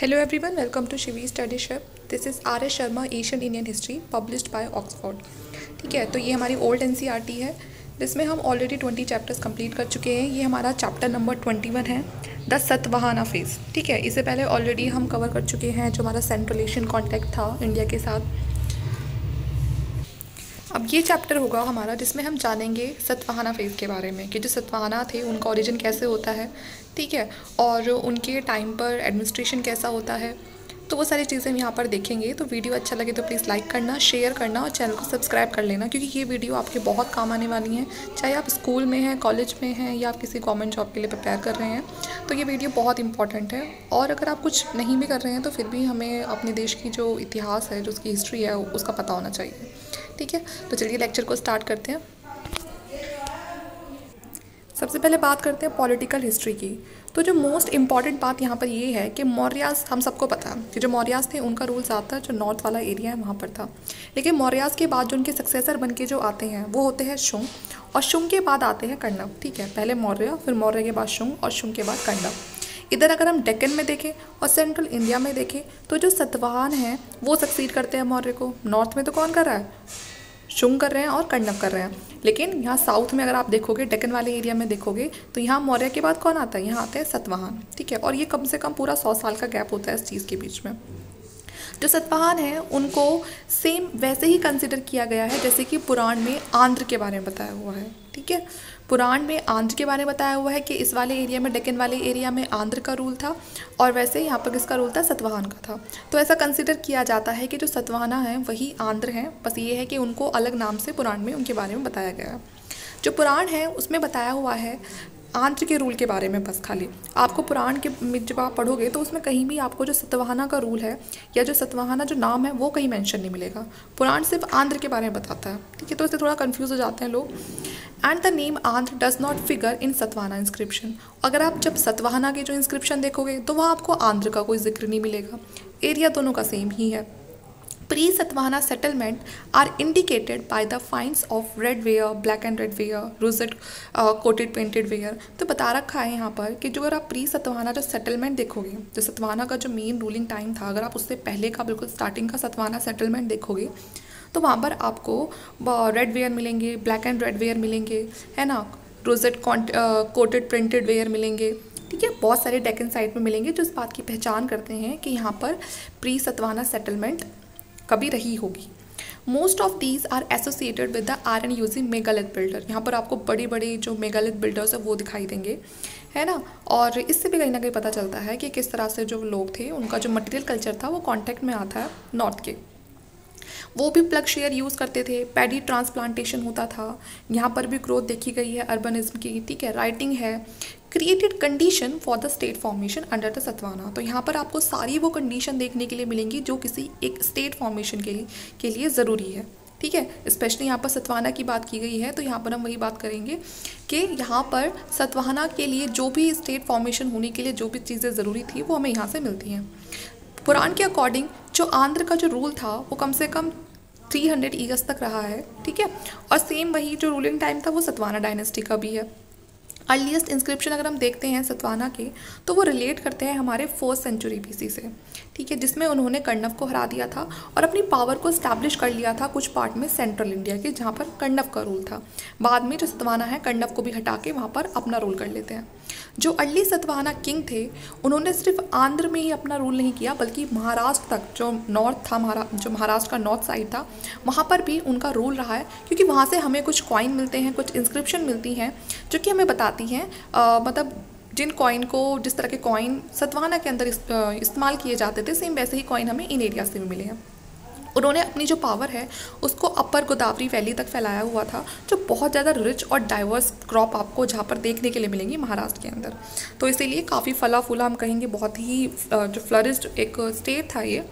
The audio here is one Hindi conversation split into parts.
Hello everyone, welcome to Shivi Study Ship. This is R.S. Sharma Asian Indian History published by Oxford. ठीक है, तो ये हमारी ओल्ड NCERT है जिसमें हम ऑलरेडी 20 चैप्टर्स कंप्लीट कर चुके हैं। ये हमारा चैप्टर नंबर 21 है, द सतवाहाना फेज। ठीक है, इससे पहले ऑलरेडी हम कवर कर चुके हैं जो हमारा सेंट्रल एशियन कॉन्टैक्ट था इंडिया के साथ। अब ये चैप्टर होगा हमारा जिसमें हम जानेंगे सतवाहाना फेज़ के बारे में कि जो सतवाहाना थे उनका ओरिजिन कैसे होता है, ठीक है, और उनके टाइम पर एडमिनिस्ट्रेशन कैसा होता है। तो वो सारी चीज़ें हम यहाँ पर देखेंगे। तो वीडियो अच्छा लगे तो प्लीज़ लाइक करना, शेयर करना और चैनल को सब्सक्राइब कर लेना, क्योंकि ये वीडियो आपके बहुत काम आने वाली हैं। चाहे आप स्कूल में हैं, कॉलेज में हैं या आप किसी गवर्नमेंट जॉब के लिए प्रिपेयर कर रहे हैं, तो ये वीडियो बहुत इंपॉर्टेंट है। और अगर आप कुछ नहीं भी कर रहे हैं तो फिर भी हमें अपने देश की जो इतिहास है, जो उसकी हिस्ट्री है, उसका पता होना चाहिए। ठीक है, तो चलिए लेक्चर को स्टार्ट करते हैं। सबसे पहले बात करते हैं पॉलिटिकल हिस्ट्री की। तो जो मोस्ट इम्पॉर्टेंट बात यहाँ पर ये है कि मौर्यास, हम सबको पता है कि जो मौर्यास थे उनका रूल ज़्यादातर जो नॉर्थ वाला एरिया है वहाँ पर था। लेकिन मौर्यास के बाद जो उनके सक्सेसर बन के जो आते हैं वो होते हैं शुंग, और शुंग के बाद आते हैं कण्व। ठीक है, पहले मौर्य, फिर मौर्य के बाद शुंग और शुंग के बाद कण्व। इधर अगर हम डेक्कन में देखें और सेंट्रल इंडिया में देखें तो जो सतवाहन हैं वो सक्सीड करते हैं मौर्य को। नॉर्थ में तो कौन कर रहा है? शुंग कर रहे हैं और कण्व कर रहे हैं। लेकिन यहाँ साउथ में अगर आप देखोगे, डेक्कन वाले एरिया में देखोगे, तो यहाँ मौर्य के बाद कौन आता है? यहाँ आते हैं सतवाहन। ठीक है, और ये कम से कम पूरा 100 साल का गैप होता है इस चीज़ के बीच में। जो सतवाहन है उनको सेम वैसे ही कंसिडर किया गया है जैसे कि पुराण में आंध्र के बारे में बताया हुआ है। ठीक है, पुराण में आंध्र के बारे में बताया हुआ है कि इस वाले एरिया में, डेक्कन वाले एरिया में आंध्र का रूल था, और वैसे यहाँ पर किसका रूल था? सतवाहन का था। तो ऐसा कंसिडर किया जाता है कि जो सतवाहना है वही आंध्र हैं, बस ये है कि उनको अलग नाम से पुराण में उनके बारे में बताया गया है। जो पुराण है उसमें बताया हुआ है आंध्र के रूल के बारे में। बस खाली आपको पुराण के जब आप पढ़ोगे तो उसमें कहीं भी आपको जो सतवाहना का रूल है या जो सतवाहना जो नाम है वो कहीं मेंशन नहीं मिलेगा। पुराण सिर्फ आंध्र के बारे में बताता है। ठीक है, तो इससे थोड़ा कंफ्यूज हो जाते हैं लोग। And the name Andhra does not figure in Satavahana inscription. अगर आप जब सतवाहना के जो इंस्क्रिप्शन देखोगे तो वहाँ आपको आंध्र का कोई जिक्र नहीं मिलेगा। एरिया दोनों का सेम ही है। Pre-Satavahana settlement are indicated by the finds of red ware, black and red ware, rosette coated painted ware। तो बता रखा है यहाँ पर कि जो अगर आप प्री सतवाहना जो सेटलमेंट देखोगे, जो सतवाहना का जो मेन रूलिंग टाइम था, अगर आप उससे पहले का बिल्कुल स्टार्टिंग का सतवाहना सेटलमेंट देखोगे तो वहाँ पर आपको रेड वेयर मिलेंगे, ब्लैक एंड रेड वेयर मिलेंगे, है ना, रोजेट कोटेड प्रिंटेड वेयर मिलेंगे। ठीक है, बहुत सारे डेक्कन साइड में मिलेंगे जो इस बात की पहचान करते हैं कि यहाँ पर प्री सतवाहना सेटलमेंट कभी रही होगी। Most of these are associated with the iron using megalith builder. यहाँ पर आपको बड़ी बड़ी जो मेगालिथ बिल्डर्स है वो दिखाई देंगे, है ना। और इससे भी कहीं ना कहीं पता चलता है कि किस तरह से जो लोग थे उनका जो मटेरियल कल्चर था वो कॉन्टेक्ट में आता है नॉर्थ के। वो भी प्लग शेयर यूज़ करते थे, पैडी ट्रांसप्लांटेशन होता था, यहाँ पर भी ग्रोथ देखी गई है अर्बनिज्म की। ठीक है, राइटिंग है, created condition for the state formation under the Satavahana. तो यहाँ पर आपको सारी वो कंडीशन देखने के लिए मिलेंगी जो किसी एक स्टेट फॉर्मेशन के लिए ज़रूरी है। ठीक है, स्पेशली यहाँ पर सतवाहना की बात की गई है तो यहाँ पर हम वही बात करेंगे कि यहाँ पर सतवाहना के लिए जो भी स्टेट फॉर्मेशन होने के लिए जो भी चीज़ें ज़रूरी थी वो हमें यहाँ से मिलती हैं। पुराण के अकॉर्डिंग जो आंध्र का जो रूल था वो कम से कम 300 ईयर्स तक रहा है। ठीक है, और सेम वही जो रूलिंग टाइम था वो सतवाहना डायनेस्टी का भी है। अर्लीस्ट इंस्क्रिप्शन अगर हम देखते हैं सतवाहना के तो वो रिलेट करते हैं हमारे 4th सेंचुरी BC से। ठीक है, जिसमें उन्होंने कण्व को हरा दिया था और अपनी पावर को स्टैब्लिश कर लिया था कुछ पार्ट में सेंट्रल इंडिया के, जहाँ पर कण्व का रूल था। बाद में जो सतवाहना है कण्व को भी हटा के वहाँ पर अपना रूल कर लेते हैं। जो अर्ली सतवाहना किंग थे उन्होंने सिर्फ आंध्र में ही अपना रूल नहीं किया बल्कि महाराष्ट्र तक, जो नॉर्थ था, जो महाराष्ट्र का नॉर्थ साइड था, वहाँ पर भी उनका रूल रहा है। क्योंकि वहाँ से हमें कुछ कॉइन मिलते हैं, कुछ इंस्क्रिप्शन मिलती हैं जो कि हमें बताती हैं मतलब जिन कॉइन को, जिस तरह के कॉइन सतवाहना के अंदर इस्तेमाल किए जाते थे, सेम वैसे ही कॉइन हमें इन एरिया से भी मिले हैं। उन्होंने अपनी जो पावर है उसको अपर गोदावरी वैली तक फैलाया हुआ था, जो बहुत ज़्यादा रिच और डाइवर्स क्रॉप आपको जहाँ पर देखने के लिए मिलेंगी महाराष्ट्र के अंदर। तो इसीलिए काफ़ी फला फूला, हम कहेंगे बहुत ही जो फ्लरिश्ड एक स्टेट था ये।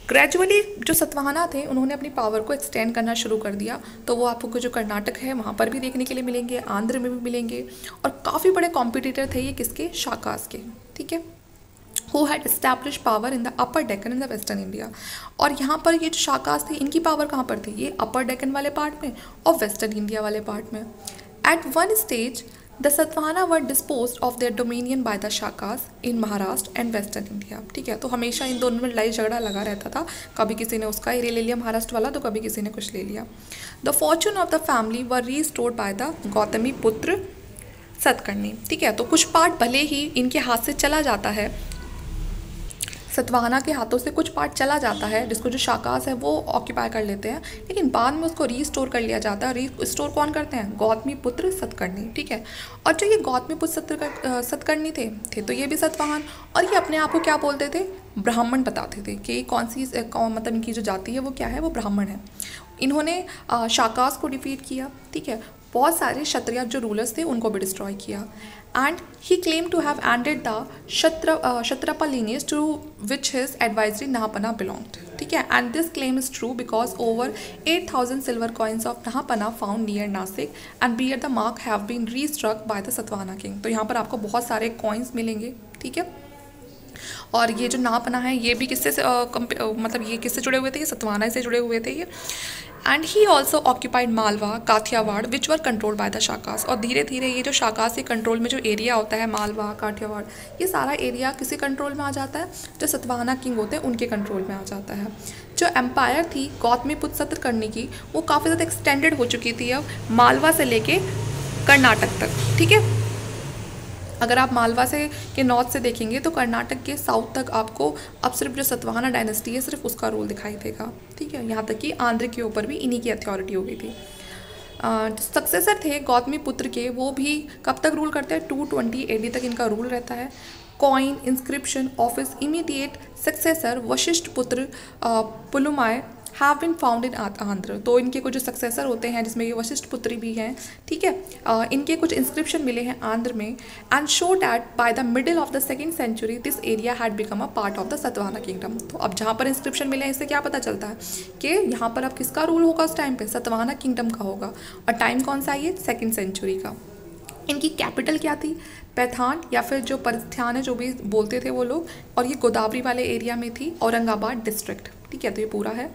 ग्रेजुअली जो सतवाहना थे उन्होंने अपनी पावर को एक्सटेंड करना शुरू कर दिया। तो वो आपको जो कर्नाटक है वहाँ पर भी देखने के लिए मिलेंगे, आंध्र में भी मिलेंगे, और काफ़ी बड़े कॉम्पिटिटर थे ये किसके? शाकास के। ठीक है, who had established power in the upper Deccan in the western India। और यहाँ पर ये जो शाकास थे इनकी पावर कहाँ पर थी? ये अपर डेक्कन वाले पार्ट में और वेस्टर्न इंडिया वाले पार्ट में। At one stage the Satavahana were dispose of their dominion bye the Shakas in Maharashtra and western India. ठीक है, तो हमेशा इन दोनों में लड़ाई झगड़ा लगा रहता था, कभी किसी ने उसका एरिया ले लिया महाराष्ट्र वाला, तो कभी किसी ने कुछ ले लिया। The Fortune of the family were restored by the Gautami पुत्र सतकर्णी। ठीक है, तो कुछ पार्ट भले ही इनके हाथ से चला जाता है, सतवाहना के हाथों से कुछ पार्ट चला जाता है, जिसको जो शाकास है वो ऑक्यूपाई कर लेते हैं, लेकिन बाद में उसको रीस्टोर कर लिया जाता है। रीस्टोर कौन करते हैं? गौतमी पुत्र सतकर्णी। ठीक है, और जो ये गौतमी पुत्र सतकर्णी थे तो ये भी सतवाहन, और ये अपने आप को क्या बोलते थे? ब्राह्मण बताते थे कि कौन सी मतलब इनकी जो जाति है वो क्या है? वो ब्राह्मण है। इन्होंने शाकास को डिफीट किया। ठीक है, बहुत सारे क्षत्रिय जो रूलर्स थे उनको भी डिस्ट्रॉय किया, and he claim to have ended the Kshatrapa lineage to which his advisory Nahapana belonged। ठीक है, and this claim is true because over 8,000 silver coins of Nahapana found near Nashik and bear the mark have been restruck by the Satavahana king. तो यहाँ पर आपको बहुत सारे कॉइन्स मिलेंगे। ठीक है, और ये जो नाहपना है ये भी किससे मतलब ये किससे जुड़े हुए थे? ये सतवाहना से जुड़े हुए थे ये। And he also occupied Malwa, Kathiawar which were controlled by the Shakas. और धीरे धीरे ये जो शाकास के कंट्रोल में जो एरिया होता है, मालवा, काठियावाड़, ये सारा एरिया किसी कंट्रोल में आ जाता है? जो सतवाहना किंग होते हैं उनके कंट्रोल में आ जाता है। जो एम्पायर थी गौतमीपुत्र सतकर्णी की, वो काफ़ी ज़्यादा एक्सटेंडेड हो चुकी थी अब मालवा से लेके कर्नाटक तक। ठीक है, अगर आप मालवा से के नॉर्थ से देखेंगे तो कर्नाटक के साउथ तक आपको अब सिर्फ जो सतवाहना डायनेस्टी है सिर्फ उसका रूल दिखाई देगा। ठीक है, यहाँ तक कि आंध्र के ऊपर भी इन्हीं की अथॉरिटी हो गई थी। सक्सेसर थे गौतमी पुत्र के, वो भी कब तक रूल करते हैं? 220 AD तक इनका रूल रहता है। Coin, inscription of his immediate successor Vashishtha Putra Pulumayi have been found in Andhra. तो इनके कुछ जो सक्सेसर होते हैं जिसमें ये वशिष्ठ पुत्री भी हैं, ठीक है, इनके कुछ इंस्क्रिप्शन मिले हैं आंध्र में, and show that by the middle of the 2nd century this area had become a part of the Satavahana kingdom. तो अब जहाँ पर इंस्क्रिप्शन मिले हैं इससे क्या पता चलता है कि यहाँ पर अब किसका रूल होगा उस टाइम पे? सतवाहना किंगडम का होगा। और टाइम कौन सा है ये? 2nd century का। इनकी कैपिटल क्या थी? पैथान या फिर जो परिस्थान है जो भी बोलते थे वो लोग, और ये गोदावरी वाले एरिया में थी, औरंगाबाद डिस्ट्रिक्ट। ठीक है, तो ये पूरा है।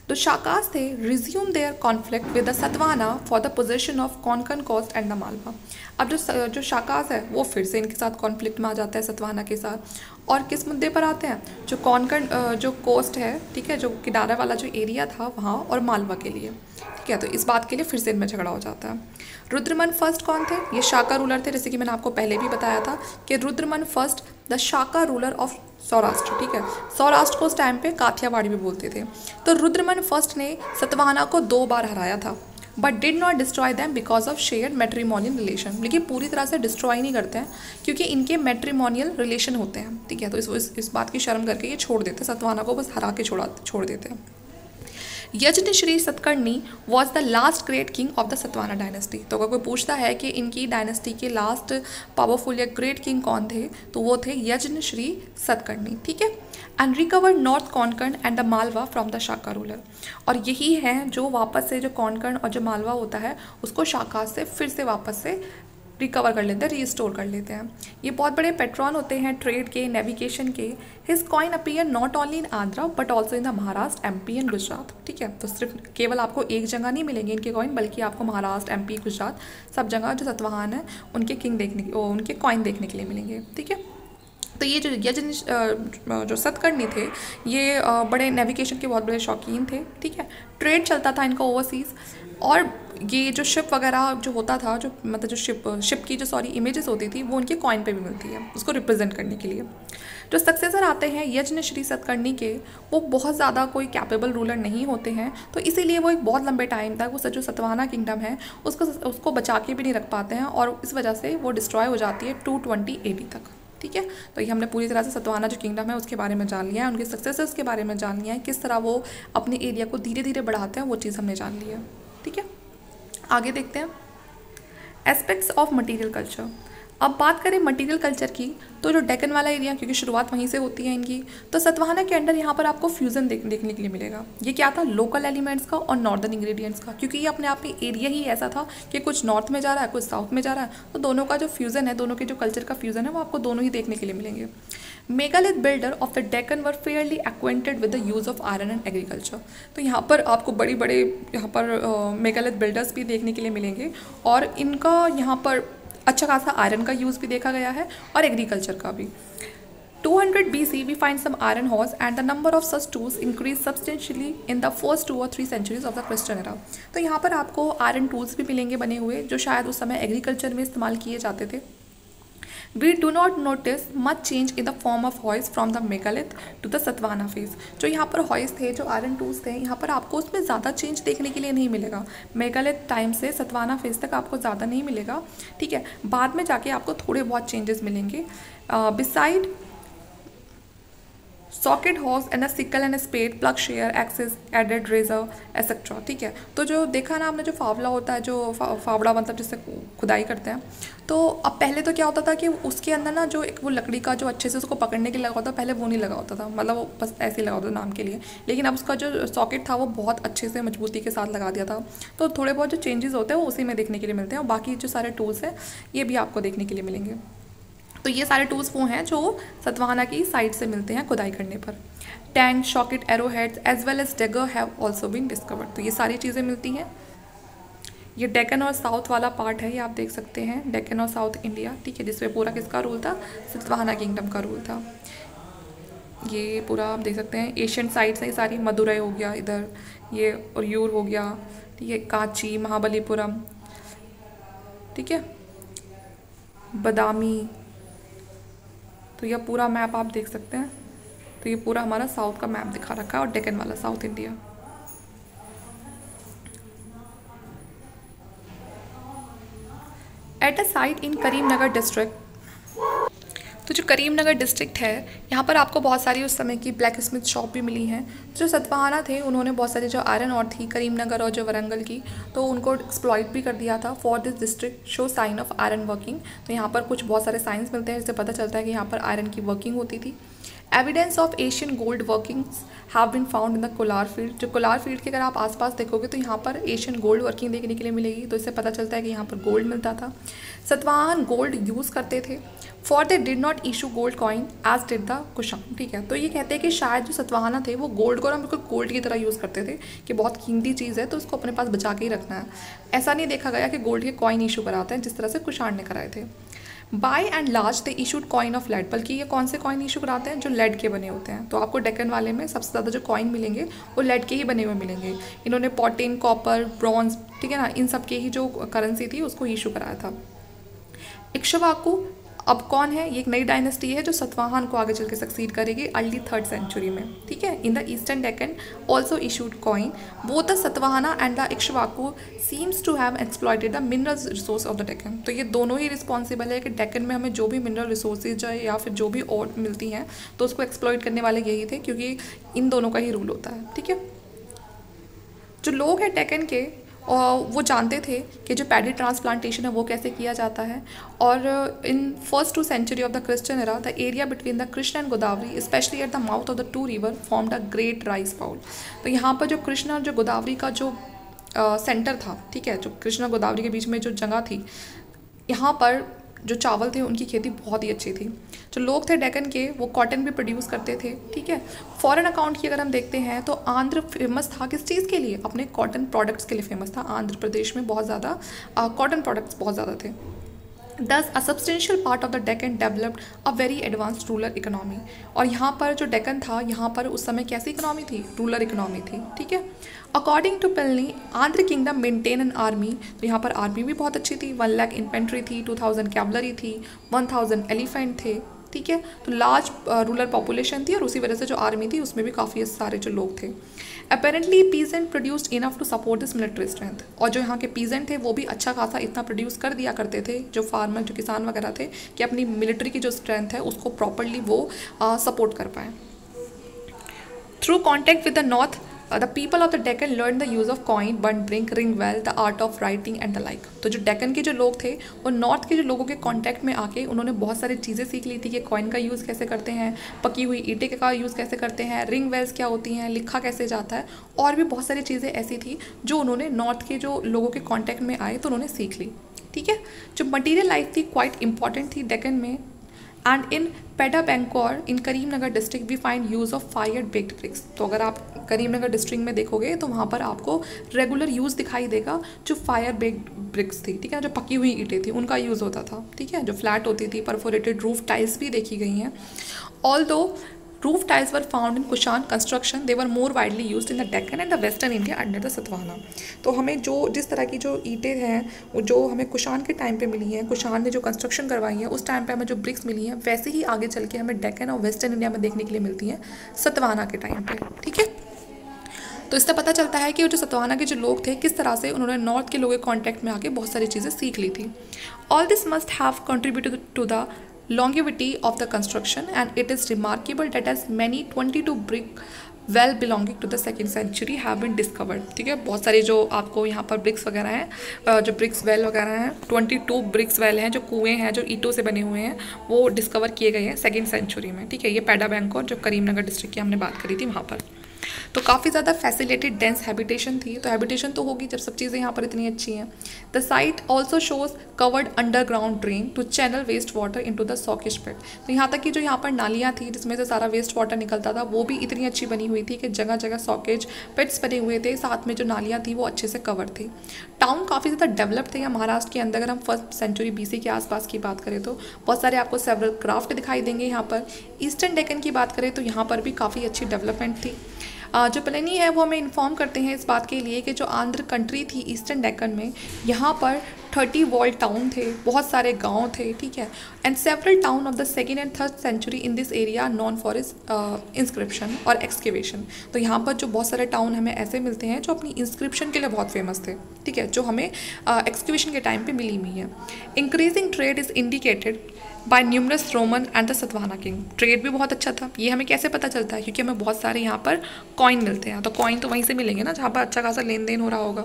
तो शाकास थे resume their conflict with the Satavahana for the position of Konkan coast and the Malwa. अब जो शाकास है वो फिर से इनके साथ कॉन्फ्लिक्ट में आ जाता है सतवाहना के साथ, और किस मुद्दे पर आते हैं? जो कोंकण जो कोस्ट है, ठीक है, जो किनारा वाला जो एरिया था वहाँ, और मालवा के लिए। ठीक है, तो इस बात के लिए फिर से इनमें झगड़ा हो जाता है। रुद्रमन फर्स्ट कौन थे? ये शाका रूलर थे, जैसे कि मैंने आपको पहले भी बताया था कि Rudraman first the Shaka ruler of Saurashtra. ठीक है, सौराष्ट्र को उस टाइम पे काठियावाड़ी भी बोलते थे। तो रुद्रमन फर्स्ट ने सतवाहना को 2 बार हराया था, but did not destroy them because of share matrimonial relation. लेकिन पूरी तरह से डिस्ट्रॉय नहीं करते हैं क्योंकि इनके मैट्रीमोनियल रिलेशन होते हैं। ठीक है, तो इस बात की शर्म करके ये छोड़ देते हैं, सतवाहना को बस हरा के छोड़ देते हैं। यज्ञ Shri Satakarni was the last great king of the Satavahana dynasty. तो अगर कोई पूछता है कि इनकी डायनेस्टी के लास्ट पावरफुल या ग्रेट किंग कौन थे, तो वो थे यज्ञ श्री सतकर्णी। ठीक है, and recover north Konkan and the Malwa from the Shaka ruler. और यही है जो वापस से जो कोंकण और जो मालवा होता है उसको शाका से फिर से वापस से रिकवर कर लेते हैं, रीस्टोर कर लेते हैं। ये बहुत बड़े पेट्रॉन होते हैं ट्रेड के, नेविगेशन के। His coin appear not only in Andhra but also in the Maharashtra, MP and Gujarat. ठीक है, तो सिर्फ केवल आपको एक जगह नहीं मिलेंगे इनके कॉइन, बल्कि आपको महाराष्ट्र, MP, गुजरात सब जगह जो सतवाहन है उनके उनके कॉइन देखने के लिए मिलेंगे। ठीक है, तो ये जो यज्ञ जो सतकर्णी थे ये बड़े नेविगेशन के बहुत बड़े शौकीन थे। ठीक है, ट्रेड चलता था इनका ओवरसीज़, और ये जो शिप वगैरह जो होता था, जो मतलब जो शिप की जो इमेजेस होती थी वो उनके कॉइन पे भी मिलती है उसको रिप्रेजेंट करने के लिए। जो सक्सेसर आते हैं यज्ञ श्री सतकर्णी के, वो बहुत ज़्यादा कोई कैपेबल रूलर नहीं होते हैं, तो इसीलिए वो एक बहुत लंबे टाइम तक वो जो सतवाहना किंगडम है उसको बचा के भी नहीं रख पाते हैं, और इस वजह से वो डिस्ट्रॉय हो जाती है 220 AD तक। ठीक है, तो ये हमने पूरी तरह से सतवाहना जो किंगडम है उसके बारे में जान लिया है, उनके सक्सेसर्स के बारे में जान लिया है, किस तरह वो अपने एरिया को धीरे धीरे बढ़ाते हैं, वो चीज़ हमने जान ली है। ठीक है, आगे देखते हैं एस्पेक्ट्स ऑफ मटेरियल कल्चर। अब बात करें मटेरियल कल्चर की, तो जो डेक्कन वाला एरिया, क्योंकि शुरुआत वहीं से होती है इनकी, तो सतवाहना के अंदर यहाँ पर आपको फ्यूज़न देखने के लिए मिलेगा। ये क्या था? लोकल एलिमेंट्स का और नॉर्दर्न इंग्रेडिएंट्स का, क्योंकि ये अपने आप में एरिया ही ऐसा था कि कुछ नॉर्थ में जा रहा है, कुछ साउथ में जा रहा है, तो दोनों का जो फ्यूज़न है, दोनों के जो कल्चर का फ्यूज़न है वो आपको दोनों ही देखने के लिए मिलेंगे। Megalith builder of the Deccan were Fairlie acquainted with the use of iron and agriculture. तो यहाँ पर आपको बड़े यहाँ पर मेगालिथ बिल्डर्स भी देखने के लिए मिलेंगे, और इनका यहाँ पर अच्छा खासा आयरन का यूज़ भी देखा गया है और एग्रीकल्चर का भी। 200 BC we find some iron horse and the number of such tools increased substantially in the first 2 or 3 centuries of the Christian era। तो यहाँ पर आपको आयरन टूल्स भी मिलेंगे बने हुए जो शायद उस समय एग्रीकल्चर में इस्तेमाल किए जाते थे। We do not notice much change in the form of hoist from the megalith to the Satavahana phase। जो यहाँ पर hoist थे, जो आयरन टूल्स थे, यहाँ पर आपको उसमें ज़्यादा चेंज देखने के लिए नहीं मिलेगा। मेगालिथ टाइम से सतवाना फेज तक आपको ज़्यादा नहीं मिलेगा, ठीक है। बाद में जाके आपको थोड़े बहुत चेंजेस मिलेंगे। Beside socket hoes and a sickle and spade, plough share, axes, एडेड रेजर एक्सेट्रा, ठीक है। तो जो देखा ना आपने, जो फावला होता है, जो फावड़ा मतलब जिससे खुदाई करते हैं, तो अब पहले तो क्या होता था कि उसके अंदर ना जो एक वो लकड़ी का जो अच्छे से उसको पकड़ने के लिए लगा होता, पहले वो नहीं लगा होता था, मतलब वो बस ऐसे ही लगा होता नाम के लिए। लेकिन अब उसका जो सॉकेट था वो बहुत अच्छे से मजबूती के साथ लगा दिया था। तो थोड़े बहुत जो चेंजेस होते हैं वो उसी में देखने के लिए मिलते हैं, और बाकी जो सारे टूल्स हैं ये भी आपको देखने के लिए मिलेंगे। तो ये सारे टूल्स वो हैं जो सतवाहना की साइड से मिलते हैं खुदाई करने पर। Tank, socket, arrow heads as well as dagger have also been discovered. तो ये सारी चीज़ें मिलती हैं। ये डेक्कन और साउथ वाला पार्ट है, ये आप देख सकते हैं, डेक्कन और साउथ इंडिया, ठीक है, जिसमें पूरा किसका रूल था, सतवाहना किंगडम का रूल था। ये पूरा आप देख सकते हैं, एशियन साइड्स हैं सारी, मदुरई हो गया इधर, ये और यूर हो गया, ठीक है, कांची, महाबलीपुरम, ठीक है, बदामी। तो यह पूरा मैप आप देख सकते हैं। तो ये पूरा हमारा साउथ का मैप दिखा रखा है, और डेक्कन वाला south India. At a site in Karimnagar district. तो जो करीमनगर डिस्ट्रिक्ट है, यहाँ पर आपको बहुत सारी उस समय की ब्लैक स्मिथ शॉप भी मिली हैं। जो सतवाहना थे उन्होंने बहुत सारी जो आयरन और थी करीमनगर और जो वरंगल की, तो उनको एक्सप्लॉइट भी कर दिया था। For this district show sign of iron working. तो यहाँ पर कुछ बहुत सारे साइंस मिलते हैं जिससे पता चलता है कि यहाँ पर आयरन की वर्किंग होती थी। Evidence of Asian gold workings have been found in the Kolar field. जो कोलार फील्ड के अगर आप आसपास देखोगे तो यहाँ पर एशियन गोल्ड वर्किंग देखने के लिए मिलेगी। तो इससे पता चलता है कि यहाँ पर गोल्ड मिलता था। सतवाहन गोल्ड यूज़ करते थे। For they did not issue gold coin as did the Kushan, ठीक है। तो ये कहते हैं कि शायद जो सतवाहना थे वो गोल्ड को ना बिल्कुल गोल्ड की तरह यूज़ करते थे कि बहुत कीमती चीज़ है तो उसको अपने पास बचा के ही रखना है। ऐसा नहीं देखा गया कि गोल्ड के कॉइन इशू कराते हैं जिस तरह से कुशान ने कराए थे। By and large they issued coin of lead. बल्कि ये कौन से कॉइन इशू कराते हैं, जो लेड के बने होते हैं। तो आपको डेक्कन वाले में सबसे ज़्यादा जो कॉइन मिलेंगे वो लेड के ही बने हुए मिलेंगे। इन्होंने पॉटिन, कॉपर, ब्रॉन्ज, ठीक है ना, इन सब के ही जो करेंसी थी उसको इशू कराया था। इक्ष्वाकु अब कौन है, ये एक नई डायनेस्टी है जो सतवाहन को आगे चल के सक्सीड करेगी अर्ली 3rd सेंचुरी में, ठीक है। In the eastern Deccan also issued coin. Both the Satavahana and the Ikshvaku seems to have exploited the mineral resource of the Deccan. तो ये दोनों ही रिस्पॉन्सिबल है कि डेक्कन में हमें जो भी मिनरल रिसोर्सेज है या फिर जो भी और मिलती हैं तो उसको एक्सप्लॉइट करने वाले यही थे, क्योंकि इन दोनों का ही रूल होता है, ठीक है। जो लोग हैं डेक्कन के और वो जानते थे कि जो पैडी ट्रांसप्लांटेशन है वो कैसे किया जाता है। और in first 2 century of the Christian era the area between the Krishna and Godavari specially at the mouth of the 2 river formed a great rice bowl. तो यहाँ पर जो कृष्ण और जो गोदावरी का जो सेंटर था, ठीक है, जो कृष्ण और गोदावरी के बीच में जो जगह थी, यहाँ पर जो चावल थे उनकी खेती बहुत ही अच्छी थी। जो लोग थे डेक्कन के वो कॉटन भी प्रोड्यूस करते थे, ठीक है। फॉरेन अकाउंट की अगर हम देखते हैं तो आंध्र फेमस था किस चीज़ के लिए, अपने कॉटन प्रोडक्ट्स के लिए फेमस था। आंध्र प्रदेश में बहुत ज़्यादा कॉटन प्रोडक्ट्स बहुत ज़्यादा थे। Thus, a substantial part of the Deccan developed a very advanced rural economy। और यहाँ पर जो डेक्कन था, यहाँ पर उस समय कैसी इकोनॉमी थी, रूरल इकोनॉमी थी, ठीक है। According to Pliny Andhra kingdom maintain an army. तो यहाँ पर आर्मी भी बहुत अच्छी थी। 1 लाख इन्फेंट्री थी, 2000 कैवलरी थी, 1000 एलिफेंट थे, ठीक है। तो लार्ज रूरल पॉपुलेशन थी और उसी वजह से जो आर्मी थी उसमें भी काफ़ी सारे जो लोग थे। Apparently peasant produced enough to support this military strength. और जो यहाँ के पीजेंट थे वो भी अच्छा खासा इतना प्रोड्यूस कर दिया करते थे, जो फार्मर, जो किसान वगैरह थे, कि अपनी मिलिट्री की जो स्ट्रेंथ है उसको प्रॉपरली वो सपोर्ट कर पाएँ। Through contact with the north the people of the Deccan learn the use of coin, burn, brick, ring well, the art of writing and the like. तो जो डेक्कन के जो लोग थे वो नॉर्थ के जो लोगों के कॉन्टैक्ट में आके उन्होंने बहुत सारी चीज़ें सीख ली थी कि कॉइन का यूज़ कैसे करते हैं, पकी हुई ईंटे का यूज़ कैसे करते हैं, रिंग वेल्स क्या होती हैं, लिखा कैसे जाता है, और भी बहुत सारी चीज़ें ऐसी थी जो उन्होंने नॉर्थ के जो लोगों के कॉन्टैक्ट में आए तो उन्होंने सीख ली, ठीक है। जो मटीरियल लाइफ थी क्वाइट इंपॉर्टेंट थी डेक्कन में। And in Peddabankur in Karimnagar district we find use of fire baked bricks. तो अगर आप करीमनगर डिस्ट्रिक्ट में देखोगे तो वहाँ पर आपको रेगुलर यूज़ दिखाई देगा जो फायर बेक्ड ब्रिक्स थी, ठीक है, जो पकी हुई ईंटें थी उनका यूज़ होता था, ठीक है, जो फ्लैट होती थी। परफोरेटेड रूफ टाइल्स भी देखी गई हैं। Although roof tiles were found in Kushan construction, they were more widely used in the Deccan and the Western India under the Satavahana। तो हमें जो जिस तरह की जो ईंटें हैं वो जो हमें कुशान के टाइम पे मिली हैं, कुशान ने जो कंस्ट्रक्शन करवाई है उस टाइम पे हमें जो ब्रिक्स मिली हैं वैसे ही आगे चल के हमें डेक्कन और वेस्टर्न इंडिया में देखने के लिए मिलती हैं सतवाहना के टाइम पे, ठीक है। तो इससे पता चलता है कि जो सतवाहना के जो लोग थे किस तरह से उन्होंने नॉर्थ के लोगों के कॉन्टैक्ट में आके बहुत सारी चीज़ें सीख ली थी। All this must have contributed to the longevity of the construction and it is remarkable that as many 22 brick well belonging to the 2nd century have been discovered। ठीक है, बहुत सारे जो आपको यहाँ पर ब्रिक्स वगैरह हैं, जो ब्रिक्स वेल वगैरह हैं, 22 ब्रिक्स वेल हैं, जो कुएँ हैं जो ईंटों से बने हुए हैं वो डिस्कवर किए गए हैं 2nd सेंचुरी में, ठीक है। ये पेडाबैंकोर जो करीमनगर डिस्ट्रिक्ट की हमने बात करी थी वहाँ पर। तो काफ़ी ज़्यादा फैसिलिटेड डेंस हैबिटेशन थी। तो हैबिटेशन तो होगी जब सब चीज़ें यहाँ पर इतनी अच्छी हैं। The site also shows covered underground drain to channel waste water into the soakage pit. तो यहाँ तक कि जो यहाँ पर नालियाँ थी जिसमें से सारा वेस्ट वाटर निकलता था वो भी इतनी अच्छी बनी हुई थी कि जगह जगह सॉकेज पिट्स बने हुए थे, साथ में जो नालियाँ थी वो अच्छे से कवर थी। टाउन काफ़ी ज़्यादा डेवलप थे। या महाराष्ट्र के अंदर अगर हम 1st सेंचुरी BC के आसपास की बात करें तो बहुत सारे आपको सेवरल क्राफ्ट दिखाई देंगे यहाँ पर। ईस्टर्न डेक्कन की बात करें तो यहाँ पर भी काफ़ी अच्छी डेवलपमेंट थी। जो प्लेनी है वो हमें इन्फॉर्म करते हैं इस बात के लिए कि जो आंध्र कंट्री थी ईस्टर्न डेक्कन में, यहाँ पर 30 वॉल टाउन थे, बहुत सारे गांव थे, ठीक है। And several town of the 2nd and 3rd century in this area known for its inscription और एक्सकेवेशन। तो यहाँ पर जो बहुत सारे टाउन हमें ऐसे मिलते हैं जो अपनी इंस्क्रिप्शन के लिए बहुत फेमस थे, ठीक है, जो हमें एक्सकेवेशन के टाइम पे मिली हुई है। Increasing trade is indicated by numerous Roman and the Satavahana king. Trade भी बहुत अच्छा था। ये हमें कैसे पता चलता है? क्योंकि हमें बहुत सारे यहाँ पर कॉइन मिलते हैं। तो कॉइन तो वहीं से मिलेंगे ना जहाँ पर अच्छा खासा लेन देन हो रहा होगा।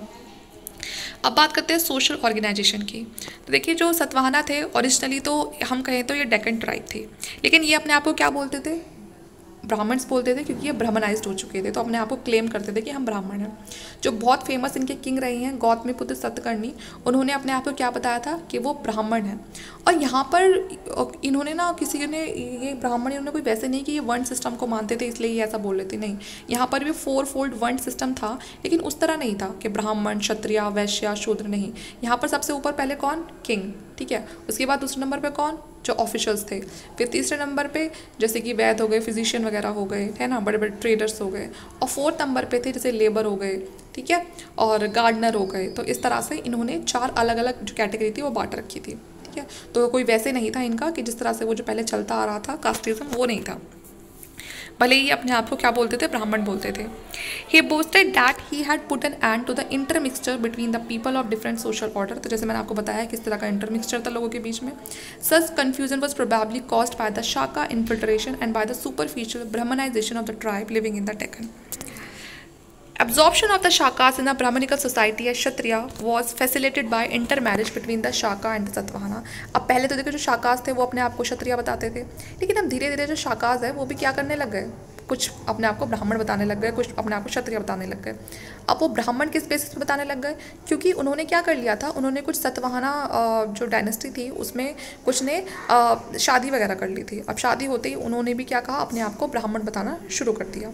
अब बात करते हैं सोशल ऑर्गेनाइजेशन की। तो देखिए जो सतवाहना थे ओरिजिनली तो हम कहें तो ये डेक्कन ट्राइब थी, लेकिन ये अपने आप को क्या बोलते थे? ब्राह्मण्स बोलते थे, क्योंकि ये ब्राह्मणाइज्ड हो चुके थे। तो अपने आप को क्लेम करते थे कि हम ब्राह्मण हैं। जो बहुत फेमस इनके किंग रहे हैं गौतमीपुत्र सतकर्णी, उन्होंने अपने आप को क्या बताया था कि वो ब्राह्मण हैं। और यहाँ पर इन्होंने ना किसी ने ये ब्राह्मण इन्होंने कोई वैसे नहीं कि ये वर्ण सिस्टम को मानते थे इसलिए ये ऐसा बोल रहे थे, नहीं। यहाँ पर भी 4 फोल्ड वर्ण सिस्टम था, लेकिन उस तरह नहीं था कि ब्राह्मण, क्षत्रिय, वैश्य, शूद्र, नहीं। यहाँ पर सबसे ऊपर पहले कौन? किंग, ठीक है। उसके बाद दूसरे नंबर पर कौन? जो ऑफिशियल्स थे। फिर तीसरे नंबर पे जैसे कि वैद हो गए, फिजिशियन वगैरह हो गए, है ना, बड़े बड़े ट्रेडर्स हो गए। और 4th नंबर पे थे जैसे लेबर हो गए, ठीक है, और गार्डनर हो गए। तो इस तरह से इन्होंने 4 अलग अलग जो कैटेगरी थी वो बांट रखी थी, ठीक है। तो कोई वैसे नहीं था इनका कि जिस तरह से वो जो पहले चलता आ रहा था कास्टिज्म, वो नहीं था। भले ही अपने आप को क्या बोलते थे? ब्राह्मण बोलते थे। He boasted that he had put an end to the intermixture between the people of different social order. तो जैसे मैंने आपको बताया किस तरह का इंटरमिक्सचर था लोगों के बीच में। Such confusion was probably caused by the Shaka infiltration and by the superficial brahmanization of the tribe living in the Deccan. Absorption of the Shakas in the Brahmanical society as Kshatriya was facilitated by intermarriage between the Shaka and the Satvahana। अब पहले तो देखो जो शाकास थे वो अपने आप को क्षत्रिय बताते थे, लेकिन अब धीरे धीरे जो शाकास है वो भी क्या करने लग गए? कुछ अपने आप को ब्राह्मण बताने लग गए, कुछ अपने आप को क्षत्रिय बताने लग गए। अब वो ब्राह्मण किस बेसिस पे बताने लग गए? क्योंकि उन्होंने क्या कर लिया था, उन्होंने कुछ सतवाहना जो डायनेस्टी थी उसमें कुछ ने शादी वगैरह कर ली थी। अब शादी होते ही उन्होंने भी क्या कहा, अपने आप को ब्राह्मण बताना शुरू कर दिया।